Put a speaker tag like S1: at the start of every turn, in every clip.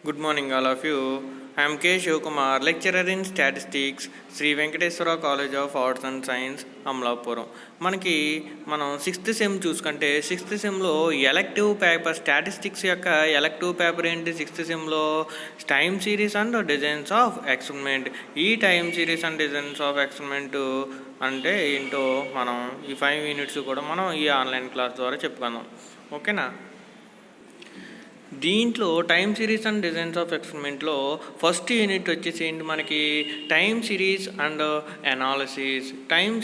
S1: Good morning, all of you. I am K. Shivkumar, lecturer in Statistics, Sri Venkateswara College of Arts and Science, Amalapuram. మనం sixth sem చూసుకుంటే sixth సెమ్లో elective paper statistics యొక్క elective paper ఏంటి? Sixth సెమ్లో time series and designs of experiment. ఈ time series and designs of experiment అంటే ఏంటో మనం ఈ 5 యూనిట్స్ కూడా మనం ఈ ఆన్లైన్ క్లాస్ ద్వారా చెప్పుకుందాం. ఓకేనా? దీంట్లో time series and designs of ఎక్స్పెరిమెంట్లో ఫస్ట్ యూనిట్ వచ్చేసి ఏంటి మనకి? Time series and analysis. Time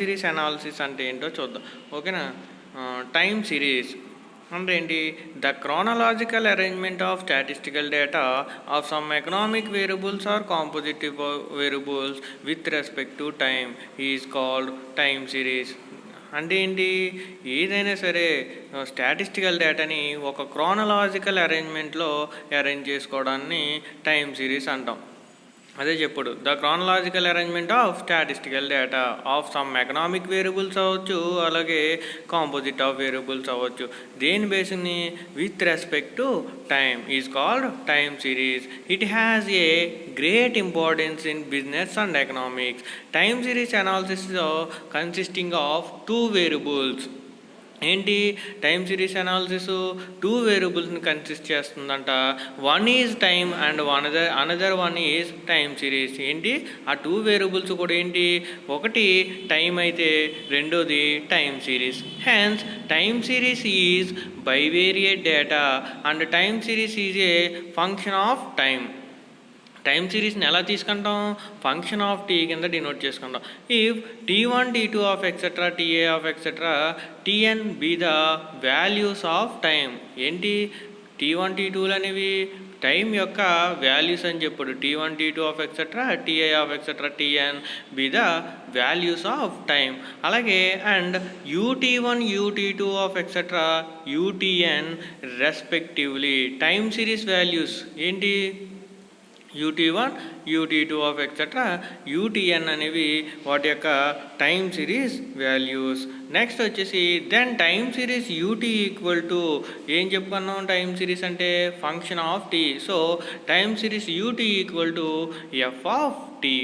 S1: series analysis అంటే ఏంటో చూద్దాం. ఓకేనా? టైమ్ సిరీస్ అంటే ఏంటి? The chronological arrangement of statistical data of some economic variables or compositive variables with respect to time is called time series. అంటే ఏంటి? ఏదైనా సరే స్టాటిస్టికల్ డేటాని ఒక క్రోనలాజికల్ అరేంజ్మెంట్లో అరేంజ్ చేసుకోవడాన్ని టైమ్ సిరీస్ అంటాం. అదే చెప్పుడు. The chronological arrangement of statistical data of some economic variables అవ్వచ్చు, అలాగే కాంపోజిట్ ఆఫ్ వేరియబుల్స్ అవ్వచ్చు. దేని బేస్ని? With respect to time is called time series. It has a great importance in business and economics. Time series analysis consisting of 2 variables. ఏంటి? Time series analysis 2 వేరియబుల్స్ని consist చేస్తుందంట. One is time and another one is time series. ఏంటి? ఆ 2 variables కూడా ఏంటి? ఒకటి time అయితే రెండోది time series. Hence time series is bivariate data and time series is a function of time. Time సిరీస్ని ఎలా తీసుకుంటాం? ఫంక్షన్ ఆఫ్ టీ కింద డినోట్ చేసుకుంటాం. If T1, T2 of etcetera, TA of etcetera, TN be the values of time. ఏంటి? T1, T2లు అనేవి time యొక్క values అని చెప్పాడు. T1, T2 of etcetera, TA of etcetera, TN be the values of time. అలాగే and UT1, UT2 of etcetera, UTN respectively time series values. ఏంటి? UT1, UT2 of etcetera, UTN అనేవి వాటి యొక్క time series values. Next వచ్చేసి then time series UT equal to ఏం చెప్పుకున్నాం? Time series అంటే function of T. So time series UT equal to F of T.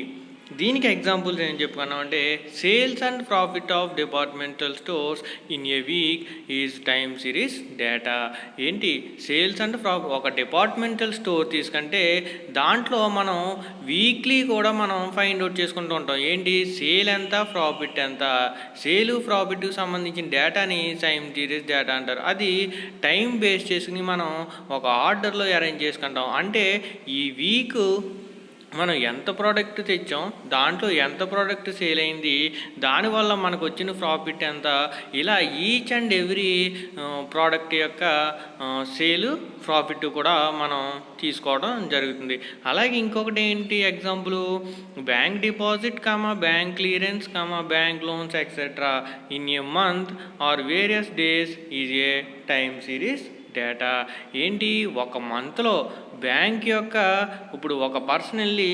S1: దీనికి examples ఏం చెప్పుకున్నాం అంటే sales and profit of departmental stores in a week is time series data. ఏంటి? Sales and ఒక departmental store తీసుకుంటే దాంట్లో మనం వీక్లీ కూడా మనం ఫైండ్ అవుట్ చేసుకుంటూ ఉంటాం. ఏంటి? సేల్ ఎంత, ప్రాఫిట్ ఎంత. సేలు ప్రాఫిట్కి సంబంధించిన డేటాని టైమ్ సిరీస్ డేటా అంటారు. అది టైం బేస్ చేసుకుని మనం ఒక ఆర్డర్లో అరేంజ్ చేసుకుంటాం. అంటే ఈ వీక్ మనం ఎంత ప్రోడక్ట్ తెచ్చాం, దాంట్లో ఎంత ప్రోడక్ట్ సేల్ అయింది, దానివల్ల మనకు వచ్చిన ప్రాఫిట్ ఎంత, ఇలా ఈచ్ అండ్ ఎవ్రీ ప్రోడక్ట్ యొక్క సేలు ప్రాఫిట్ కూడా మనం తీసుకోవడం జరుగుతుంది. అలాగే ఇంకొకటి ఏంటి example? Bank deposit bank clearance bank loans etcetera in a month or various days is a time series data. ఏంటి? ఒక మంత్లో బ్యాంక్ యొక్క ఇప్పుడు ఒక పర్సన్ వెళ్ళి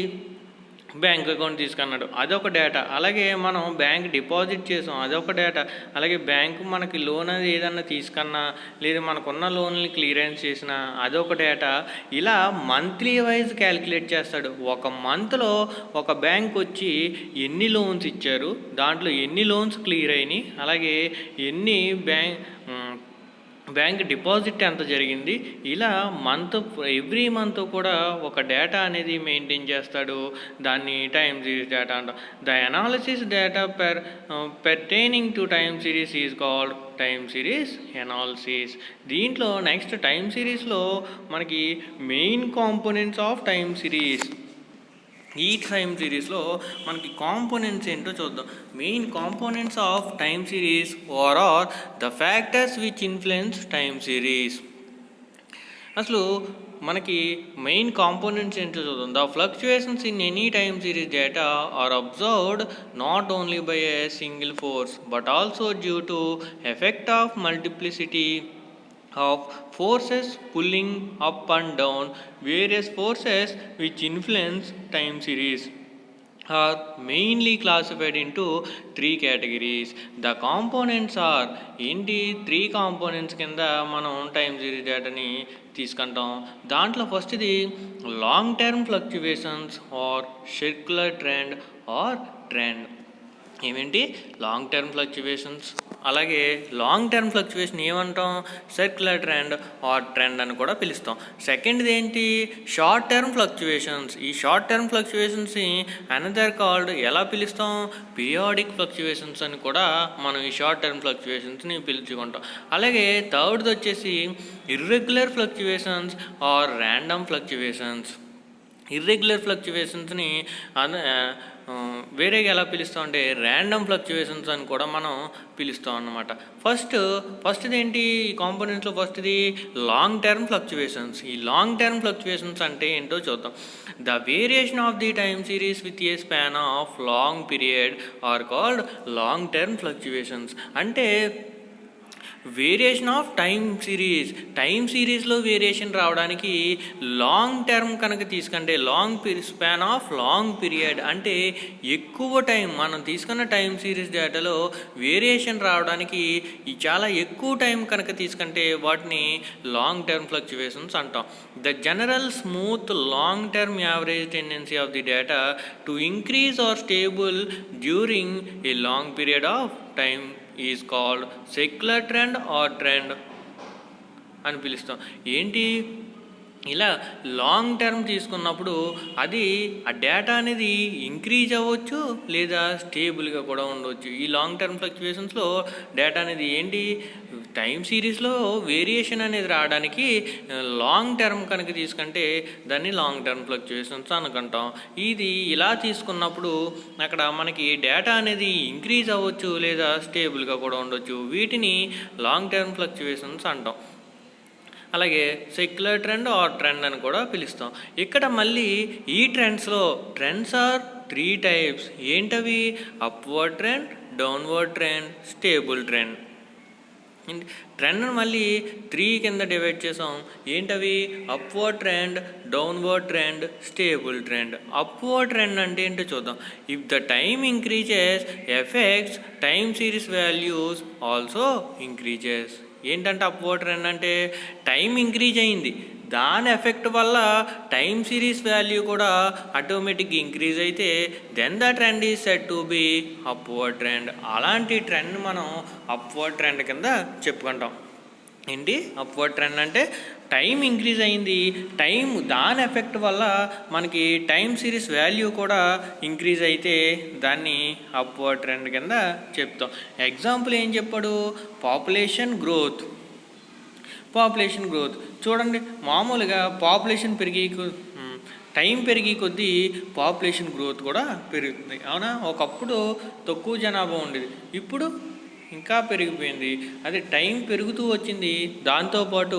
S1: బ్యాంక్ అకౌంట్ తీసుకున్నాడు, అదొక డేటా. అలాగే మనం బ్యాంక్ డిపాజిట్ చేసాం, అదొక డేటా. అలాగే బ్యాంకు మనకి లోన్ అది ఏదన్నా తీసుకున్నా, లేదా మనకున్న లోన్ని క్లియరెన్స్ చేసినా అదొక డేటా. ఇలా మంత్లీ వైజ్ క్యాలిక్యులేట్ చేస్తాడు. ఒక మంత్లో ఒక బ్యాంక్ వచ్చి ఎన్ని లోన్స్ ఇచ్చారు, దాంట్లో ఎన్ని లోన్స్ క్లియర్ అయినాయి, అలాగే ఎన్ని బ్యాంక్ డిపాజిట్ ఎంత జరిగింది, ఇలా ఎవ్రీ మంత్ కూడా ఒక డేటా అనేది మెయింటైన్ చేస్తాడు. దాన్ని టైమ్ సిరీస్ డేటా అంటాం. The analysis data pertaining to time series is called time series analysis. దీంట్లో నెక్స్ట్ టైమ్ సిరీస్లో మనకి main components of time series. ఈ టైమ్ సిరీస్లో మనకి కాంపోనెంట్స్ ఏంటో చూద్దాం. Main components of time series are the factors which influence time series. అసలు మనకి మెయిన్ కాంపోనెంట్స్ ఏంటో చూద్దాం. The fluctuations in any time series data are observed not only by a single force but also due to effect of multiplicity of forces pulling up and down. Various forces which influence time series are mainly classified into 3 categories. The components are ఏంటి? 3 components కింద మనం time series డేటాని తీసుకుంటాం. దాంట్లో ఫస్ట్‌ది long term fluctuations or circular trend or trend. ఏమేంటి? Long term fluctuations. అలాగే long term fluctuation ఏమంటాం? సర్క్యులర్ ట్రెండ్ ఆర్ ట్రెండ్ అని కూడా పిలుస్తాం. సెకండ్ది ఏంటి? Short term fluctuations. ఈ షార్ట్ టర్మ్ ఫ్లక్చుయేషన్స్ని అనదర్ కాల్డ్ ఎలా పిలుస్తాం? పీరియాడిక్ ఫ్లక్చుయేషన్స్ అని కూడా మనం ఈ షార్ట్ టర్మ్ ఫ్లక్చుయేషన్స్ని పిలుచుకుంటాం. అలాగే థర్డ్ది వచ్చేసి irregular fluctuations or random fluctuations. Irregular ఫ్లక్చుయేషన్స్ని వేరేగా ఎలా పిలుస్తాం అంటే ర్యాండమ్ ఫ్లక్చుయేషన్స్ అని కూడా మనం పిలుస్తాం అన్నమాట. ఫస్ట్ది ఏంటి? ఈ కాంపోనెంట్స్లో ఫస్ట్ది లాంగ్ టర్మ్ ఫ్లక్చుయేషన్స్. ఈ లాంగ్ టర్మ్ ఫ్లక్చుయేషన్స్ అంటే ఏంటో చూద్దాం. The variation of the time series with A span of long period are called long term fluctuations. అంటే వేరియేషన్ ఆఫ్ టైం సిరీస్లో వేరియేషన్ రావడానికి లాంగ్ టర్మ్ కనుక తీసుకుంటే స్పాన్ ఆఫ్ లాంగ్ పీరియడ్ అంటే ఎక్కువ టైం మనం తీసుకున్న టైం సిరీస్ డేటాలో వేరియేషన్ రావడానికి చాలా ఎక్కువ టైం కనుక తీసుకుంటే వాటిని లాంగ్ టర్మ్ ఫ్లక్చుయేషన్స్ అంటాం. The general smooth long term average tendency of the data to increase or stable during a long period of time is called secular trend or trend అని పిలుస్తాం. ఏంటి? ఇలా లాంగ్ టర్మ్ తీసుకున్నప్పుడు అది ఆ data అనేది increase అవ్వచ్చు లేదా స్టేబుల్గా కూడా ఉండవచ్చు. ఈ లాంగ్ టర్మ్ ఫ్లక్చుయేషన్స్లో డేటా అనేది ఏంటి? టైం సిరీస్లో వేరియేషన్ అనేది రావడానికి లాంగ్ టర్మ్ కనుక తీసుకుంటే దాన్ని లాంగ్ టర్మ్ ఫ్లక్చుయేషన్స్ అనుకుంటాం. ఇది ఇలా తీసుకున్నప్పుడు అక్కడ మనకి డేటా అనేది ఇంక్రీజ్ అవ్వచ్చు లేదా స్టేబుల్గా కూడా ఉండొచ్చు. వీటిని లాంగ్ టర్మ్ ఫ్లక్చుయేషన్స్ అంటాం. అలాగే సెక్యులర్ ట్రెండ్ ఆర్ ట్రెండ్ అని కూడా పిలుస్తాం. ఇక్కడ మళ్ళీ ఈ ట్రెండ్స్ ఆర్ 3 టైప్స్. ఏంటవి? Upward trend, downward trend, stable trend. ట్రెండ్ని మళ్ళీ 3 కింద డివైడ్ చేసాం. ఏంటవి? Upward trend, downward trend, stable trend. Upward trend అంటే ఏంటో చూద్దాం. If the time increases effects time series values also increases. ఏంటంటే అప్వర్డ్ ట్రెండ్ అంటే టైం ఇంక్రీజ్ అయింది, దాని ఎఫెక్ట్ వల్ల టైం సిరీస్ వాల్యూ కూడా ఆటోమేటిక్గా ఇంక్రీజ్ అయితే then the trend is said to be upward trend. అలాంటి ట్రెండ్ మనం అప్వర్డ్ ట్రెండ్ కింద చెప్పుకుంటాం. ఏంటి అప్వర్డ్ ట్రెండ్ అంటే? టైం ఇంక్రీజ్ అయింది, దాని ఎఫెక్ట్ వల్ల మనకి టైం సిరీస్ వాల్యూ కూడా ఇంక్రీజ్ అయితే దాన్ని అప్వర్డ్ ట్రెండ్ కింద చెప్తాం. ఎగ్జాంపుల్ ఏం చెప్పాడు? పాపులేషన్ గ్రోత్ చూడండి. మామూలుగా పాపులేషన్ టైం పెరిగి కొద్దీ పాపులేషన్ గ్రోత్ కూడా పెరుగుతుంది, అవునా? ఒకప్పుడు తక్కువ జనాభా ఉండేది, ఇప్పుడు ఇంకా పెరిగిపోయింది. అదే టైం పెరుగుతూ వచ్చింది, దాంతోపాటు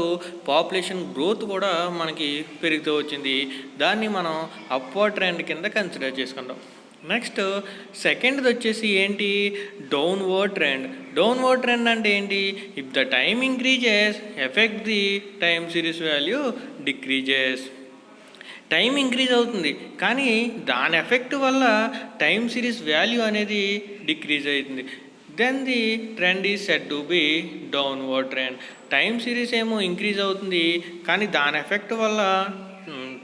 S1: పాపులేషన్ గ్రోత్ కూడా మనకి పెరుగుతూ వచ్చింది. దాన్ని మనం అప్వర్డ్ ట్రెండ్ కింద కన్సిడర్ చేసుకుంటాం. నెక్స్ట్ సెకండ్ది వచ్చేసి ఏంటి? డౌన్వర్డ్ ట్రెండ్ అంటే ఏంటి? If the time increases effect the time series value decreases. Time increase అవుతుంది కానీ దాని ఎఫెక్ట్ వల్ల టైం సిరీస్ వాల్యూ అనేది డిక్రీజ్ అవుతుంది. Then the trend is said to be downward trend. Time series ఏమో ఇంక్రీజ్ అవుతుంది కానీ దాని ఎఫెక్ట్ వల్ల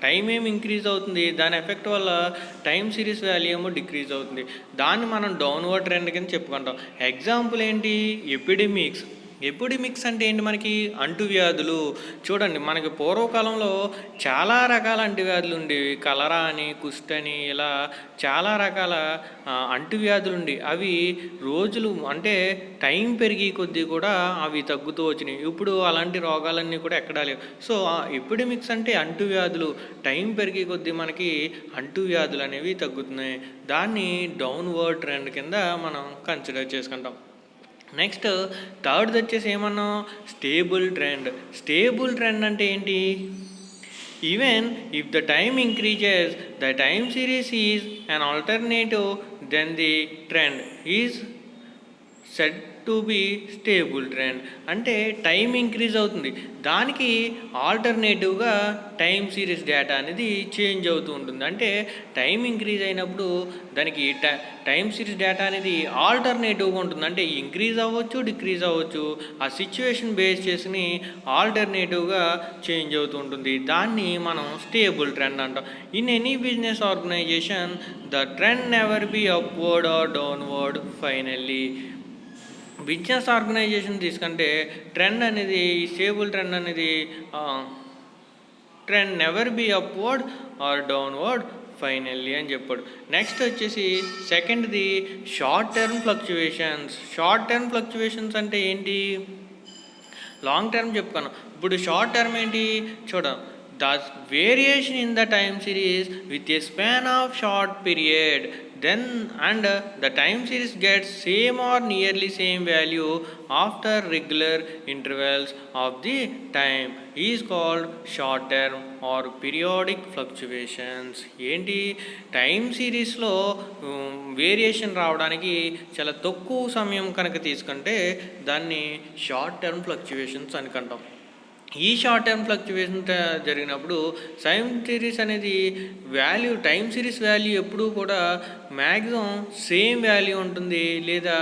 S1: టైం ఏమి ఇంక్రీజ్ అవుతుంది, దాని ఎఫెక్ట్ వల్ల టైం సిరీస్ వాల్యూ ఏమో డిక్రీజ్ అవుతుంది. దాన్ని మనం డౌన్వర్డ్ ట్రెండ్ కింద చెప్పుకుంటాం. ఎగ్జాంపుల్ ఏంటి? ఎపిడెమిక్స్ అంటే ఏంటి? మనకి అంటువ్యాధులు. చూడండి, మనకి పూర్వకాలంలో చాలా రకాల అంటువ్యాధులు ఉండేవి. కలరా అని, కుష్ఠని, ఇలా చాలా రకాల అంటువ్యాధులు ఉండి అవి రోజులు అంటే టైం పెరిగి కొద్దీ కూడా అవి తగ్గుతూ వచ్చినాయి. ఇప్పుడు అలాంటి రోగాలన్నీ కూడా ఎక్కడా లేవు. సో ఎపిడెమిక్స్ అంటే అంటువ్యాధులు, టైం పెరిగి కొద్దీ మనకి అంటువ్యాధులు అనేవి తగ్గుతున్నాయి. దాన్ని డౌన్వర్డ్ ట్రెండ్ కింద మనం కన్సిడర్ చేసుకుంటాం. నెక్స్ట్ థర్డ్ది వచ్చేసి ఏమన్నా? స్టేబుల్ ట్రెండ్ అంటే ఏంటి? Even if the time increases the time series is an alternative then the trend is said to be stable trend. అంటే టైం ఇంక్రీజ్ అవుతుంది, దానికి ఆల్టర్నేటివ్గా టైం సిరీస్ డేటా అనేది చేంజ్ అవుతూ ఉంటుంది. అంటే టైం ఇంక్రీజ్ అయినప్పుడు దానికి టైం సిరీస్ డేటా అనేది ఆల్టర్నేటివ్గా ఉంటుంది. అంటే ఇంక్రీజ్ అవ్వచ్చు, డిక్రీజ్ అవ్వచ్చు, ఆ సిచ్యువేషన్ బేస్ చేసుకుని ఆల్టర్నేటివ్గా చేంజ్ అవుతూ ఉంటుంది. దాన్ని మనం స్టేబుల్ ట్రెండ్ అంటాం. In any business organisation the trend never be upward or downward finally. Business organisation తీసుకుంటే ట్రెండ్ అనేది, స్టేబుల్ ట్రెండ్ అనేది trend never be upward or downward finally అని చెప్పాడు. నెక్స్ట్ వచ్చేసి సెకండ్ది short term fluctuations. Short term fluctuations అంటే ఏంటి? Long term చెప్పుకున్నాం. ఇప్పుడు షార్ట్ టర్మ్ ఏంటి చూద్దాం. The variation in the time series with A span of short period then and the time series gets same or nearly same value after regular intervals of the time is called short term or periodic fluctuations. ఏంటి time సిరీస్లో variation రావడానికి చాలా తక్కువ సమయం కనుక తీసుకుంటే దాన్ని short term fluctuations అని అంటాం. ఈ షార్ట్ టర్మ్ ఫ్లక్చువేషన్ జరిగినప్పుడు టైం సిరీస్ అనేది టైం సిరీస్ వాల్యూ ఎప్పుడూ కూడా మ్యాక్సిమం సేమ్ వాల్యూ ఉంటుంది, లేదా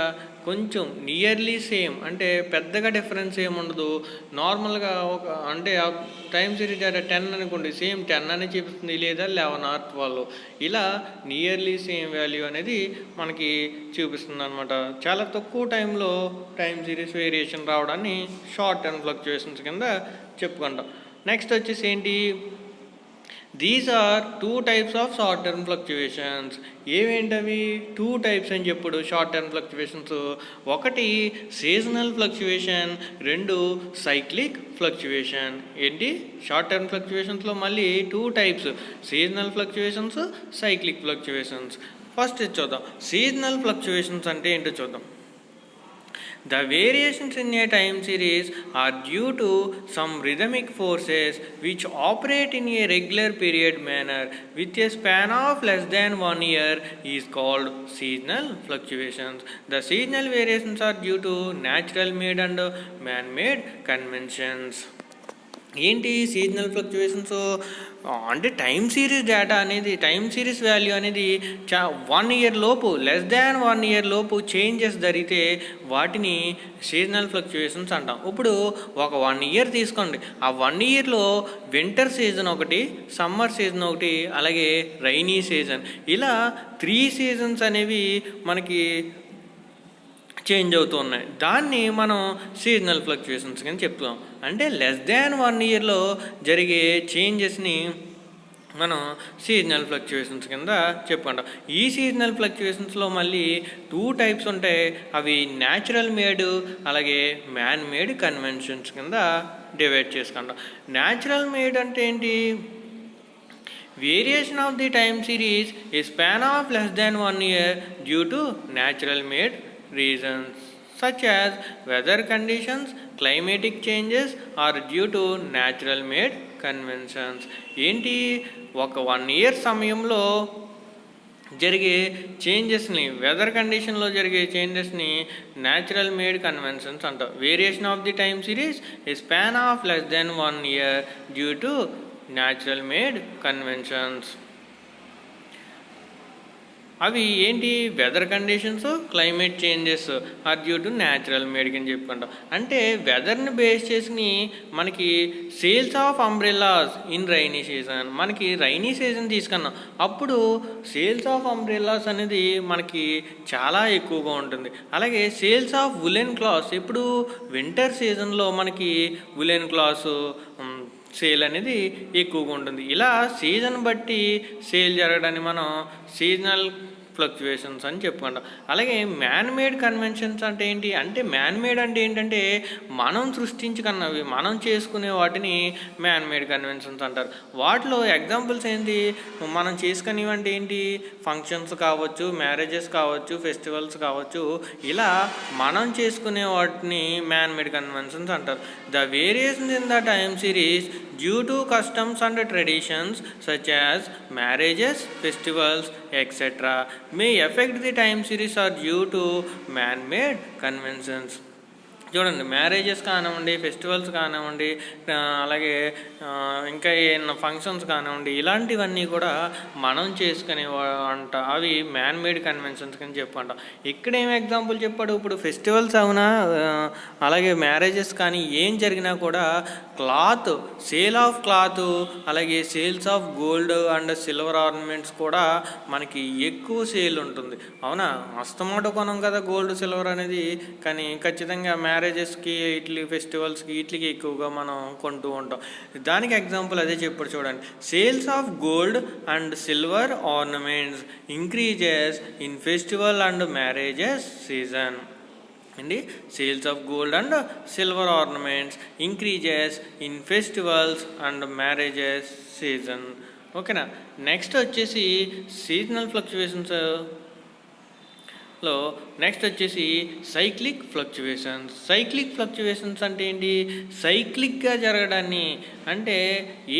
S1: కొంచెం నియర్లీ సేమ్, అంటే పెద్దగా డిఫరెన్స్ ఏముండదు. నార్మల్గా అంటే టైం సిరీస్ డేటా 10 అనుకోండి, సేమ్ 10 అని చూపిస్తుంది, లేదా 11 or 12, ఇలా నియర్లీ సేమ్ వాల్యూ అనేది మనకి చూపిస్తుంది అనమాట. చాలా తక్కువ టైంలో టైం సిరీస్ వేరియేషన్ రావడాన్ని షార్ట్ టర్మ్ ఫ్లక్చువేషన్స్ కింద చెప్పుకుంటాం. నెక్స్ట్ వచ్చేసి ఏంటి? These are 2 types of short term fluctuations. ఏవేంటవి? 2 types అని చెప్పుడు షార్ట్ టర్మ్ ఫ్లక్చువేషన్స్. ఒకటి సీజనల్ ఫ్లక్చువేషన్, 2 సైక్లిక్ ఫ్లక్చువేషన్. ఏంటి? షార్ట్ టర్మ్ ఫ్లక్చువేషన్స్లో మళ్ళీ 2 types, seasonal fluctuations, cyclic fluctuations. First చూద్దాం. సీజనల్ ఫ్లక్చువేషన్స్ అంటే ఏంటో చూద్దాం. The variations in a time series are due to some rhythmic forces which operate in a regular period manner with a span of less than 1 year is called seasonal fluctuations. The seasonal variations are due to natural made and man-made conventions. ఏంటి seasonal fluctuations అంటే time series data అనేది, time series value అనేది 1 year లోపు, less than 1 year లోపు changes జరిగితే వాటిని seasonal fluctuations అంటాం. ఇప్పుడు ఒక 1 year తీసుకోండి. ఆ 1 yearలో వింటర్ సీజన్ ఒకటి, సమ్మర్ సీజన్ ఒకటి, అలాగే రైనీ సీజన్, ఇలా 3 seasons అనేవి మనకి చేంజ్ అవుతూ ఉన్నాయి. దాన్ని మనం సీజనల్ ఫ్లక్చువేషన్స్ కింద చెప్తాం. అంటే లెస్ దాన్ 1 yearలో జరిగే చేంజెస్ని మనం సీజనల్ ఫ్లక్చువేషన్స్ కింద చెప్పుకుంటాం. ఈ సీజనల్ ఫ్లక్చువేషన్స్లో మళ్ళీ 2 types ఉంటాయి. అవి న్యాచురల్ మేడ్, అలాగే మ్యాన్ మేడ్ కన్వెన్షన్స్ కింద డివైడ్ చేసుకుంటాం. న్యాచురల్ మేడ్ అంటే ఏంటి? Variation of the time series a span of less than 1 year due to natural made reasons such as weather conditions, climatic changes or due to natural made conventions. ఏంటి? ఒక 1 year సమయంలో జరిగే చేంజెస్ని, weather కండిషన్లో జరిగే చేంజెస్ని natural made conventions అంటాం. Variation of the time series a span of less than 1 year due to natural made conventions. అవి ఏంటి? Weather conditions, climate changes are due to natural made అని చెప్పుకుంటాం. అంటే వెదర్ని బేస్ చేసుకుని మనకి sales of umbrellas in rainy season, మనకి rainy season తీసుకున్నాం, అప్పుడు సేల్స్ ఆఫ్ అంబ్రెల్లాస్ అనేది మనకి చాలా ఎక్కువగా ఉంటుంది. అలాగే సేల్స్ ఆఫ్ వులెన్ క్లాత్స్, ఇప్పుడు వింటర్ సీజన్లో మనకి వులెన్ క్లాత్స్ సేల్ అనేది ఎక్కువగా ఉంటుంది. ఇలా సీజన్ బట్టి సేల్ జరగడాన్ని మనం సీజనల్ ఫ్లక్చువేషన్స్ అని చెప్పుకుంటాం. అలాగే మ్యాన్ మేడ్ కన్వెన్షన్స్ అంటే ఏంటి? అంటే మ్యాన్ మేడ్ అంటే ఏంటంటే మనం సృష్టించుకున్నవి, మనం చేసుకునే వాటిని మ్యాన్ మేడ్ కన్వెన్షన్స్ అంటారు. వాటిలో ఎగ్జాంపుల్స్ ఏంటి? మనం చేసుకునేవి అంటే ఏంటి? ఫంక్షన్స్ కావచ్చు, మ్యారేజెస్ కావచ్చు, ఫెస్టివల్స్ కావచ్చు, ఇలా మనం చేసుకునే వాటిని మ్యాన్ మేడ్ కన్వెన్షన్స్ అంటారు. The variations in the time series due to customs and traditions such as marriages, festivals etc. may affect the time series are due to man-made conventions. చూడండి, marriages కానివ్వండి, festivals కానివ్వండి, అలాగే ఇంకా ఏమన్నా functions కానివ్వండి, ఇలాంటివన్నీ కూడా మనం చేసుకునే అంట, అవి మ్యాన్ మేడ్ కన్వెన్షన్స్ అని చెప్పంట. ఇక్కడ ఏం ఎగ్జాంపుల్ చెప్పాడు, ఇప్పుడు ఫెస్టివల్స్ అవునా అలాగే మ్యారేజెస్ కానీ ఏం జరిగినా కూడా క్లాత్, సేల్ ఆఫ్ క్లాత్, అలాగే sales of gold and silver ornaments కూడా మనకి ఎక్కువ సేల్ ఉంటుంది. అవునా, అస్తమాట కొనం కదా గోల్డ్ సిల్వర్ అనేది, కానీ ఖచ్చితంగా మ్యారేజెస్కి ఇట్లీ ఫెస్టివల్స్కి వీటికి ఎక్కువగా మనం కొంటూ ఉంటాం. దానికి ఎగ్జాంపుల్ అదే చెప్పాడు చూడండి. Sales of gold and silver ornaments increases in festival and marriages season అండి. Sales of gold and silver ornaments increases in festivals and marriages season. ఓకేనా. నెక్స్ట్ వచ్చేసి సీజనల్ ఫ్లక్చువేషన్స్ లో నెక్స్ట్ వచ్చేసి సైక్లిక్ ఫ్లక్చువేషన్స్. సైక్లిక్ ఫ్లక్చువేషన్స్ అంటే ఏంటి, సైక్లిక్గా జరగడాన్ని, అంటే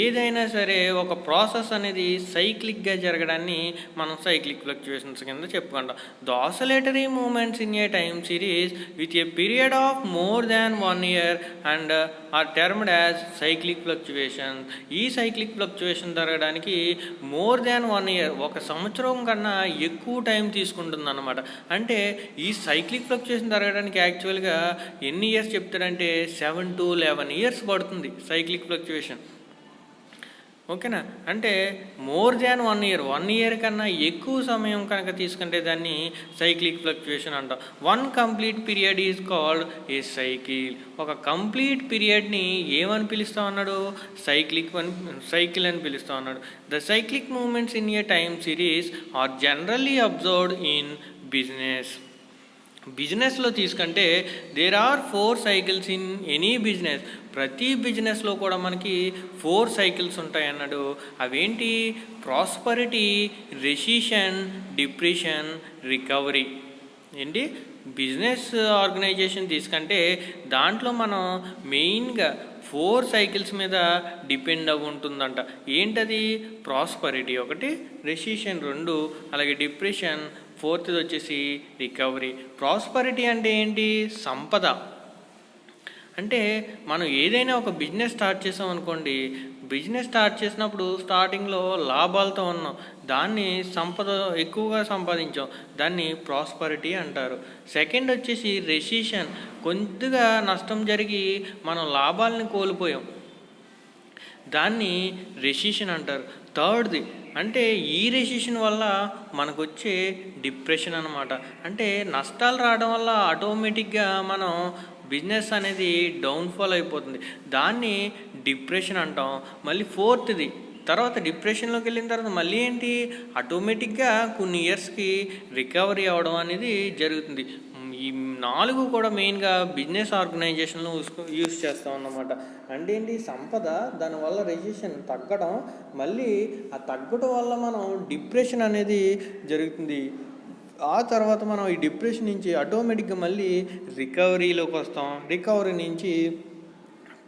S1: ఏదైనా సరే ఒక ప్రాసెస్ అనేది సైక్లిక్గా జరగడాన్ని మనం సైక్లిక్ ఫ్లక్చువేషన్స్ కింద చెప్పుకుంటాం. The oscillatory movements in a time series with a period of more than 1 year and are termed as cyclic fluctuation. ఈ సైక్లిక్ ఫ్లక్చువేషన్ జరగడానికి మోర్ దాన్ 1 year, 1 సంవత్సరం కన్నా ఎక్కువ టైం తీసుకుంటుంది అన్నమాట. అంటే ఈ సైక్లిక్ ఫ్లక్చుయేషన్ జరగడానికి యాక్చువల్గా ఎన్ని ఇయర్స్ చెప్తారంటే 7 to 11 years పడుతుంది సైక్లిక్ ఫ్లక్చుయేషన్. ఓకేనా. అంటే మోర్ దాన్ 1 year, 1 year కన్నా ఎక్కువ సమయం కనుక తీసుకుంటే దాన్ని సైక్లిక్ ఫ్లక్చుయేషన్ అంటాం. 1 complete period is called a cycle. ఒక కంప్లీట్ పీరియడ్ని ఏమని పిలుస్తా ఉన్నాడు, సైకిల్ అని పిలుస్తా ఉన్నాడు. The cyclic movements in a time series are generally observed in బిజినెస్లో తీసుకుంటే there are 4 cycles in any business. ప్రతి బిజినెస్లో కూడా మనకి 4 cycles ఉంటాయి అన్నాడు. అవేంటి, ప్రాస్పరిటీ, రెసిషన్, డిప్రెషన్, రికవరీ. ఏంటి, బిజినెస్ ఆర్గనైజేషన్ తీసుకుంటే దాంట్లో మనం మెయిన్గా 4 cycles మీద డిపెండ్ అవి ఉంటుందంట. ఏంటది, ప్రాస్పరిటీ ఒకటి, రెసిషన్ 2, అలాగే డిప్రెషన్ 4th వచ్చేసి రికవరీ. ప్రాస్పరిటీ అంటే ఏంటి, సంపద. అంటే మనం ఏదైనా ఒక బిజినెస్ స్టార్ట్ చేసాం అనుకోండి, బిజినెస్ స్టార్ట్ చేసినప్పుడు స్టార్టింగ్లో లాభాలతో ఉన్నాం, దాన్ని సంపద ఎక్కువగా సంపాదించాం, దాన్ని ప్రాస్పరిటీ అంటారు. సెకండ్ వచ్చేసి రెసిషన్, కొద్దిగా నష్టం జరిగి మనం లాభాలని కోల్పోయాం, దాన్ని రెసిషన్ అంటారు. థర్డ్ది అంటే ఈ రెసిషన్ వల్ల మనకు వచ్చే డిప్రెషన్ అనమాట. అంటే నష్టాలు రావడం వల్ల ఆటోమేటిక్గా మనం బిజినెస్ అనేది డౌన్ఫాల్ అయిపోతుంది, దాన్ని డిప్రెషన్ అంటాం. మళ్ళీ 4th తర్వాత డిప్రెషన్లోకి వెళ్ళిన తర్వాత మళ్ళీ ఏంటి, ఆటోమేటిక్గా కొన్ని ఇయర్స్కి రికవరీ అవ్వడం అనేది జరుగుతుంది. ఈ 4 కూడా మెయిన్గా బిజినెస్ ఆర్గనైజేషన్లో యూస్ చేస్తాం అన్నమాట. అంటే ఏంటి, సంపద, దానివల్ల రెసిషన్ తగ్గడం, మళ్ళీ ఆ తగ్గడం వల్ల మనం డిప్రెషన్ అనేది జరుగుతుంది. ఆ తర్వాత మనం ఈ డిప్రెషన్ నుంచి ఆటోమేటిక్గా మళ్ళీ రికవరీలోకి వస్తాం. రికవరీ నుంచి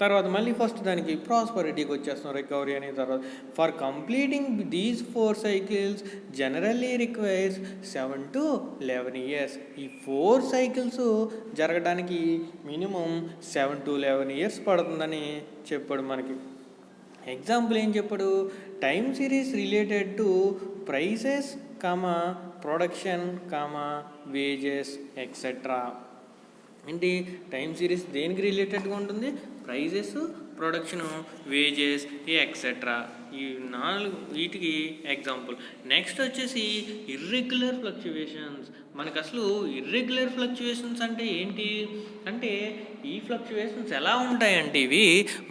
S1: తర్వాత మళ్ళీ ఫస్ట్ దానికి ప్రాస్పరిటీకి వచ్చేస్తాం, రికవరీ అనే తర్వాత. For completing these 4 cycles generally requires 7 to 11 years. ఈ 4 cycles జరగడానికి మినిమం 7 to 11 years పడుతుందని చెప్పాడు మనకి. ఎగ్జాంపుల్ ఏం చెప్పాడు, time series related to prices, production, wages etcetera. ఏంటి, టైమ్ సిరీస్ దేనికి రిలేటెడ్గా ఉంటుంది, ప్రైజెస్, ప్రొడక్షను, వేజెస్, ఎక్సెట్రా. ఈ 4 వీటికి ఎగ్జాంపుల్. నెక్స్ట్ వచ్చేసి ఇర్రెగ్యులర్ ఫ్లక్చువేషన్స్. మనకు అసలు ఇర్రెగ్యులర్ ఫ్లక్చువేషన్స్ అంటే ఏంటి అంటే, ఈ ఫ్లక్చువేషన్స్ ఎలా ఉంటాయంటే ఇవి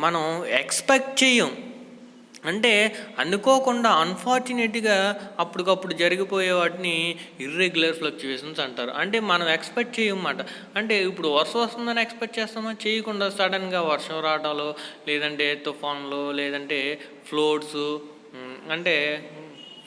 S1: మనం ఎక్స్పెక్ట్ చేయం, అంటే అనుకోకుండా అన్ఫార్చునేట్గా అప్పటికప్పుడు జరిగిపోయే వాటిని ఇర్రెగ్యులర్ ఫ్లక్చువేషన్స్ అంటారు. అంటే మనం ఎక్స్పెక్ట్ చేయమాట. అంటే ఇప్పుడు వర్షం వస్తుందని ఎక్స్పెక్ట్ చేస్తామా, చేయకుండా సడన్గా వర్షం రావడాలు, లేదంటే తుఫాన్లు, లేదంటే ఫ్లోడ్స్, అంటే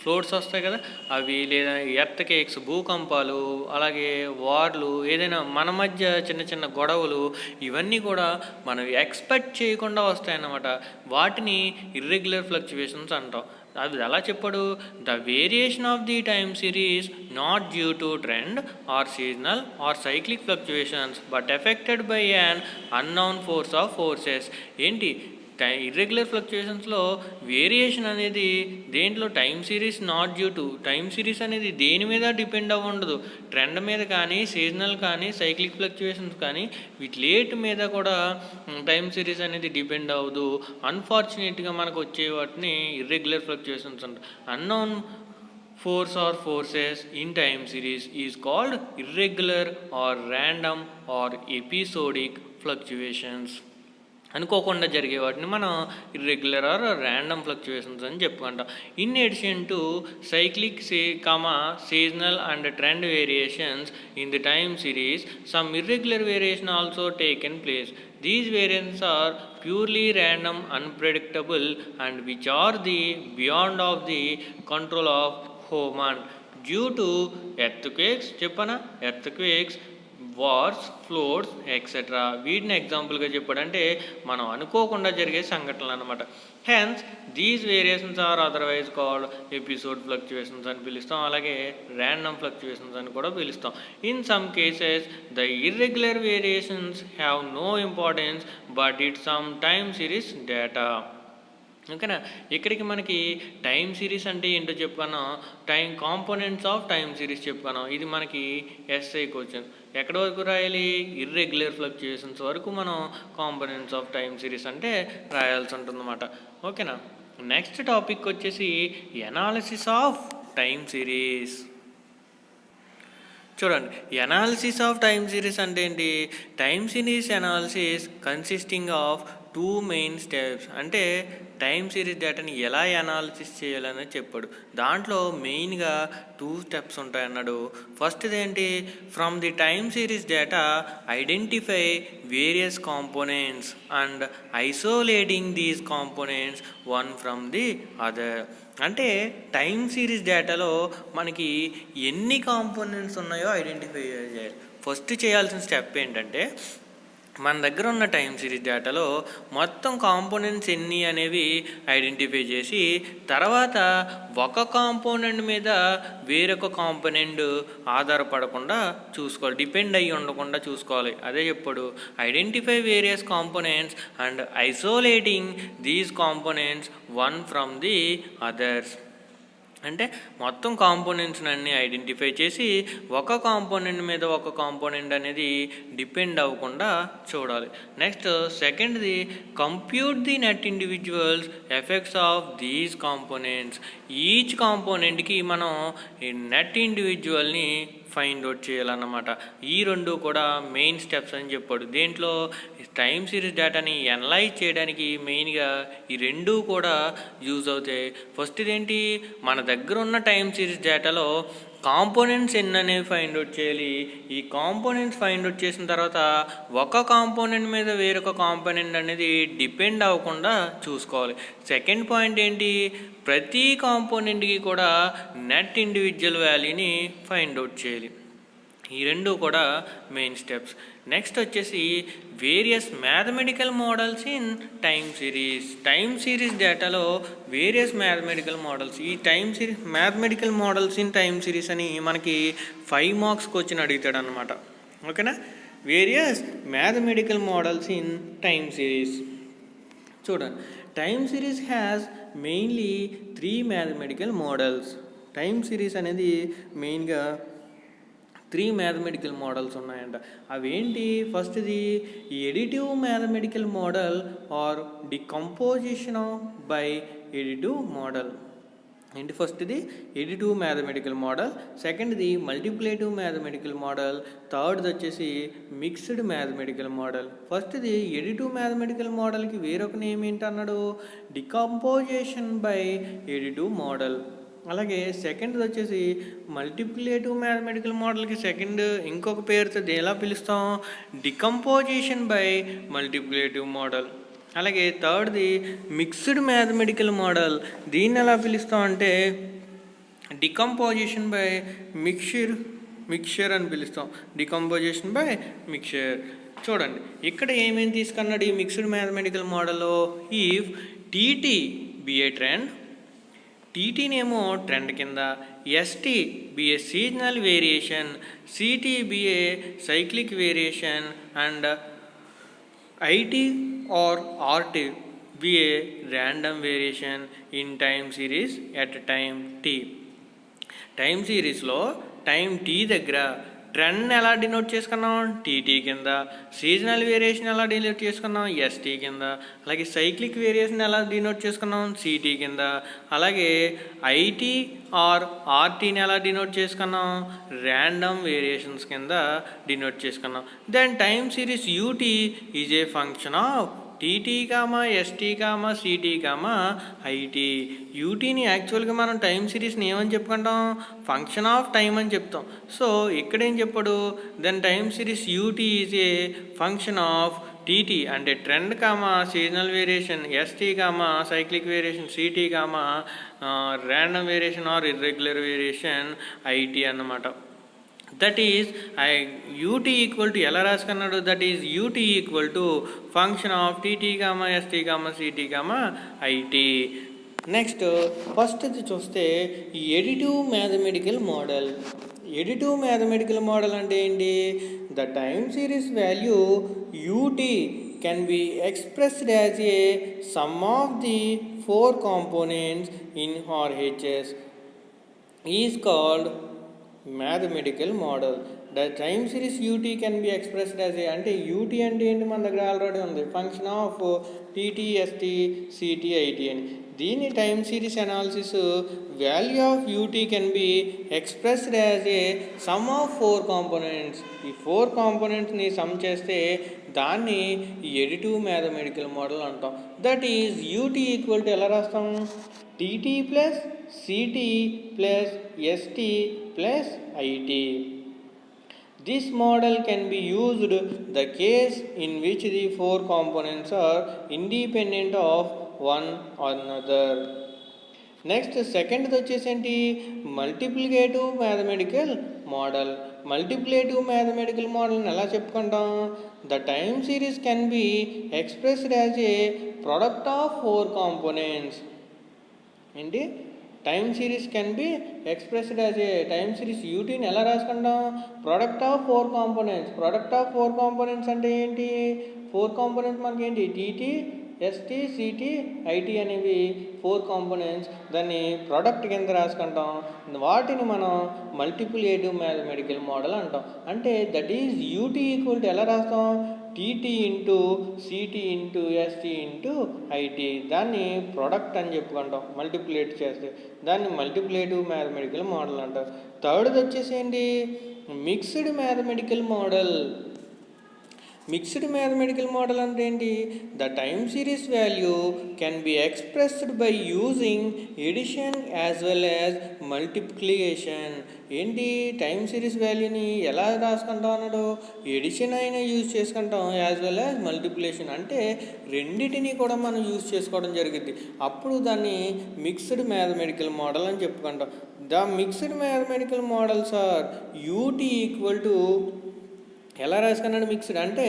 S1: ఫ్లోట్స్ వస్తాయి కదా, అవి లేదా ఎర్త్ కేక్స్, భూకంపాలు, అలాగే వార్లు, ఏదైనా మన మధ్య చిన్న చిన్న గొడవలు, ఇవన్నీ కూడా మనం ఎక్స్పెక్ట్ చేయకుండా వస్తాయన్నమాట. వాటిని ఇర్రెగ్యులర్ ఫ్లక్చువేషన్స్ అంటాం. అది ఎలా చెప్పాడు? The variation of the time series not due to trend or seasonal or cyclic fluctuations but affected by an unknown force of forces. ఏంటి ఇర్రెగ్యులర్ ఫ్లక్చుయేషన్స్లో వేరియేషన్ అనేది దేంట్లో time series not due to, time series అనేది దేని మీద depend అవ్వ ఉండదు. Trend మీద కానీ, సీజనల్ కానీ, సైక్లిక్ ఫ్లక్చుయేషన్స్ కానీ వీటి మీద కూడా టైం సిరీస్ అనేది డిపెండ్ అవ్వదు. అన్ఫార్చునేట్గా మనకు వచ్చే వాటిని ఇర్రెగ్యులర్ ఫ్లక్చుయేషన్స్ అంటారు. Unknown force or forces in time series is called irregular or random or episodic fluctuations. అనుకోకుండా జరిగే వాటిని మనం ఇర్రెగ్యులర్ ఆర్ ర్యాండమ్ ఫ్లక్చువేషన్స్ అని చెప్పుకుంటాం. In addition to cyclic seasonal and trend variations in the time series some irregular variation also taken place. These variants are purely random, unpredictable, and which are the beyond of the control of human due to earthquakes, wars, floods etcetera. వీటిని ఎగ్జాంపుల్గా చెప్పాడంటే మనం అనుకోకుండా జరిగే సంఘటనలు అనమాట. Hence these variations are otherwise called episode fluctuations అని పిలుస్తాం, అలాగే ర్యాండమ్ ఫ్లక్చువేషన్స్ అని కూడా పిలుస్తాం. In some cases the irregular variations have no importance but it some time series data. ఓకేనా, ఇక్కడికి మనకి టైం సిరీస్ అంటే ఏంటో చెప్పుకున్నాం, time components of time series చెప్పుకున్నాం. ఇది మనకి ఎస్ఐ క్వశ్చన్. ఎక్కడి వరకు రాయాలి? ఇర్రెగ్యులర్ ఫ్లక్చుయేషన్స్ వరకు మనం కాంపోనెంట్స్ ఆఫ్ టైం సిరీస్ అంటే రాయాల్సి ఉంటుందన్నమాట. ఓకేనా, నెక్స్ట్ టాపిక్ వచ్చేసి ఎనాలిసిస్ ఆఫ్ టైం సిరీస్. చూడండి, ఎనాలిసిస్ ఆఫ్ టైం సిరీస్ అంటే ఏంటి? Time series analysis consisting of 2 main steps. అంటే టైం సిరీస్ డేటాని ఎలా ఎనాలిసిస్ చేయాలని చెప్పాడు. దాంట్లో మెయిన్గా 2 స్టెప్స్ ఉంటాయన్నాడు. ఫస్ట్ది ఏంటి? From the time series data identify various components and isolating these components one from the other. అంటే టైం సిరీస్ డేటాలో మనకి ఎన్ని కాంపోనెంట్స్ ఉన్నాయో ఐడెంటిఫై చేయాలి. ఫస్ట్ చేయాల్సిన స్టెప్ ఏంటంటే, మన దగ్గర ఉన్న టైం సిరీస్ డేటాలో మొత్తం కాంపోనెంట్స్ ఎన్ని అనేవి ఐడెంటిఫై చేసి, తర్వాత ఒక కాంపోనెంట్ మీద వేరొక కాంపోనెంట్ ఆధారపడకుండా చూసుకోవాలి, డిపెండ్ అయ్యి ఉండకుండా చూసుకోవాలి. అదే చెప్పాడు, identify various components and isolating these components one from the others. అంటే మొత్తం కాంపోనెంట్స్ని అన్నీ ఐడెంటిఫై చేసి ఒక కాంపోనెంట్ మీద ఒక కాంపోనెంట్ అనేది డిపెండ్ అవ్వకుండా చూడాలి. నెక్స్ట్ సెకండ్ది, compute the net individuals effects of these components. Each కాంపోనెంట్కి మనం ఈ నెట్ ఇండివిజువల్ని ఫైండ్ అవుట్ చేయాలన్నమాట. ఈ 2 కూడా మెయిన్ స్టెప్స్ అని చెప్పాడు. దేంట్లో టైం సిరీస్ డేటాని ఎనలైజ్ చేయడానికి మెయిన్గా ఈ 2 కూడా యూజ్ అవుతాయి. ఫస్ట్ ఇదేంటి? మన దగ్గర ఉన్న టైం సిరీస్ డేటాలో కాంపోనెంట్స్ ఎన్ని అనేవి ఫైండ్ అవుట్ చేయాలి. ఈ కాంపోనెంట్స్ ఫైండ్ అవుట్ చేసిన తర్వాత ఒక కాంపోనెంట్ మీద వేరొక కాంపోనెంట్ అనేది డిపెండ్ అవ్వకుండా చూసుకోవాలి. సెకండ్ పాయింట్ ఏంటి? ప్రతి కాంపోనెంట్కి కూడా నెట్ ఇండివిజువల్ వాల్యూని ఫైండ్ అవుట్ చేయాలి. ఈ 2 కూడా మెయిన్ స్టెప్స్. నెక్స్ట్ వచ్చేసి various mathematical models in time series. Time series డేటాలో వేరియస్ మ్యాథమెటికల్ మోడల్స్. ఈ time series mathematical models in time series అని మనకి 5 మార్క్స్ క్వశ్చన్ అడుగుతాడు అనమాట. ఓకేనా, various mathematical models in time series. చూడండి, time series has mainly 3 mathematical models. Time series అనేది మెయిన్గా 3 మ్యాథమెటికల్ మోడల్స్ ఉన్నాయంట. అవేంటి? ఫస్ట్ది additive mathematical model or decomposition by additive model. ఏంటి? ఫస్ట్ది ఎడిటివ్ మ్యాథమెటికల్ మోడల్, సెకండ్ది మల్టిప్లేటివ్ మ్యాథమెటికల్ మోడల్, థర్డ్ది వచ్చేసి మిక్స్డ్ మ్యాథమెటికల్ మోడల్. ఫస్ట్ది ఎడిటివ్ మ్యాథమెటికల్ మోడల్కి వేరొక నేమ్ ఏంటన్నాడు? Decomposition by additive model. అలాగే సెకండ్ది వచ్చేసి మల్టిప్లేటివ్ మ్యాథమెటికల్ మోడల్కి సెకండ్ ఇంకొక పేరుతో ఎలా పిలుస్తాం? Decomposition by multiplicative model. అలాగే థర్డ్ది మిక్స్డ్ మ్యాథమెటికల్ మోడల్. దీన్ని ఎలా పిలుస్తాం అంటే డికంపోజిషన్ బై మిక్చర్ అని పిలుస్తాం. Decomposition by mixture. చూడండి ఇక్కడ ఏమేమి తీసుకున్నాడు ఈ మిక్స్డ్ మ్యాథమెటికల్ మోడల్లో. If T t be a trend, టీటీనేమో ట్రెండ్ కింద, S t be a seasonal variation, C t be a cyclic variation and I t or R t be a random variation in time series at time t. Time సిరీస్లో time t దగ్గర trend ఎలా denote చేసుకున్నాం, T t కింద. Seasonal variation ఎలా denote చేసుకున్నాం, S t కింద. అలాగే cyclic variation ఎలా డినోట్ చేసుకున్నాం, సిటీ కింద. అలాగే ఐటీ ఆర్ ఆర్టీని ఎలా డినోట్ చేసుకున్నాం, ర్యాండమ్ వేరియేషన్స్ కింద డినోట్ చేసుకున్నాం. Then time series UT is a function of TT comma ST comma city comma I t. యూటీని యాక్చువల్గా మనం టైం సిరీస్ని ఏమని చెప్పుకుంటాం, ఫంక్షన్ ఆఫ్ టైం అని చెప్తాం. సో ఇక్కడేం చెప్పాడు, then time series UT is a function of TT అంటే trend comma seasonal variation, ST comma cyclic variation, CT comma random variation or irregular variation IT అన్నమాట. That is UT equal to ఎలా రాసుకున్నాడు, that is UT equal to function of TT comma ST comma city comma IT. Next first చూస్తే additive mathematical model. Additive mathematical model అంటే ఏంటి, the time series value UT can be expressed as a sum of the 4 components in RHS is called mathematical model. The time series U T can be expressed as a, అంటే U T అంటే ఏంటి మన దగ్గర already ఉంది, function of T T S T C T I T అని. దీని time series analysis value of U T can be expressed as a sum of 4 components. ఈ 4 కాంపోనెంట్స్ని సమ్ చేస్తే దాన్ని ఎడిటివ్ మ్యాథమెటికల్ మోడల్ అంటాం. That is UT equal to ఎలా రాస్తాం, TT plus city plus ST plus IT. This model can be used the case in which the 4 components are independent of one another. Next second వచ్చేసి ఏంటి, multiplicative mathematical model. Multiplicative mathematical మోడల్ని ఎలా చెప్పుకుంటాం, the time series can be expressed as a product of 4 components. ఏంటి, time series can be expressed as a time series యూటీని ఎలా రాసుకుంటాం, product of 4 components. Product of 4 components అంటే ఏంటి, 4 components మనకి ఏంటి, టీటీ ఎస్టీ సిటీ ఐటీ అనేవి 4 components. దాన్ని ప్రొడక్ట్ కింద రాసుకుంటాం. వాటిని మనం మల్టిప్లికేటివ్ మ్యాథమెటికల్ మోడల్ అంటాం. అంటే that is UT equal to ఎలా రాస్తాం, T T into C T into S T into I T. దాన్ని ప్రొడక్ట్ అని చెప్పుకుంటాం మల్టిప్లికేట్ చేస్తే. దాన్ని మల్టిప్లికేటివ్ మ్యాథమెటికల్ మోడల్ అంటాం. థర్డ్ది వచ్చేసి ఏంటి, mixed mathematical model. Mixed mathematical model అంటే ఏంటి, the time series value can be expressed by using addition as well as multiplication. ఏంటి, టైమ్ సిరీస్ వాల్యూని ఎలా రాసుకుంటాం అన్నాడు, ఎడిషన్ అయినా యూజ్ చేసుకుంటాం యాజ్ వెల్ యాజ్ మల్టిప్లికేషన్. అంటే రెండింటిని కూడా మనం యూజ్ చేసుకోవడం జరిగింది. అప్పుడు దాన్ని మిక్స్డ్ మ్యాథమెటికల్ మోడల్ అని చెప్పుకుంటాం. The mixed mathematical models are UT equal to ఎలా రాసుకున్నాడు, మిక్స్డ్ అంటే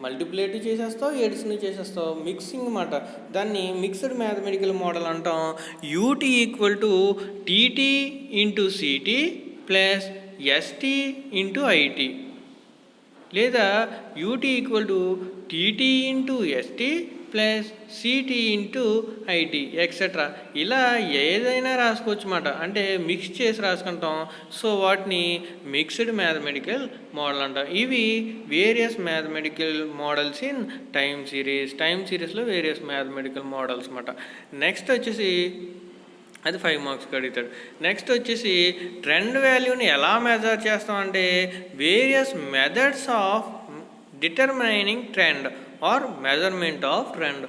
S1: మల్టిప్లికేటివ్ చేసేస్తావు, ఎడిషన్ చేసేస్తావు, మిక్సింగ్ అన్నమాట. దాన్ని మిక్స్డ్ మ్యాథమెటికల్ మోడల్ అంటాం. UT equal to TT into CT plus ST into IT, లేదా UT equal to TT into ST plus CT into IT etcetera. ఇలా ఏదైనా రాసుకోవచ్చు అన్నమాట. అంటే మిక్స్ చేసి రాసుకుంటాం. సో వాటిని మిక్స్డ్ మ్యాథమెటికల్ మోడల్ అంటాం. ఇవి various mathematical models in time series. Time సిరీస్లో వేరియస్ మ్యాథమెటికల్ మోడల్స్ అన్నమాట. నెక్స్ట్ వచ్చేసి అది 5 మార్క్స్కి అడుగుతాడు. నెక్స్ట్ వచ్చేసి ట్రెండ్ వాల్యూని ఎలా మెజర్ చేస్తామంటే various methods of determining trend or measurement of trend.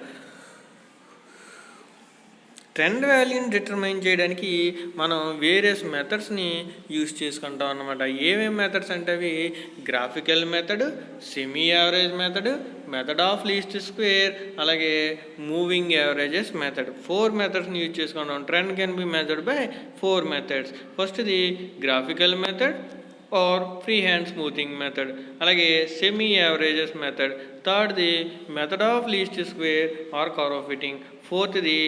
S1: Trend వాల్యూని డిటర్మైన్ చేయడానికి మనం వేరియస్ మెథడ్స్ని యూజ్ చేసుకుంటాం అన్నమాట. ఏమేమి మెథడ్స్ అంటే అవి graphical method, semi average method, method of least square, అలాగే మూవింగ్ యావరేజెస్ మెథడ్. 4 మెథడ్స్ని యూజ్ చేసుకుంటాం. Trend can be method by 4 methods. ఫస్ట్ది graphical method or free hand smoothing method, అలాగే సెమీ యావరేజెస్ మెథడ్. థర్డ్ది method of least square or curve fitting. ఫోర్త్ది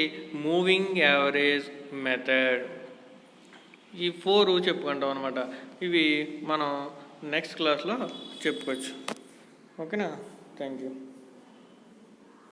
S1: moving average method. ఈ 4 చెప్పుకుంటాం అనమాట. ఇవి మనం నెక్స్ట్ క్లాస్లో చెప్పుకోవచ్చు. ఓకేనా? Thank you.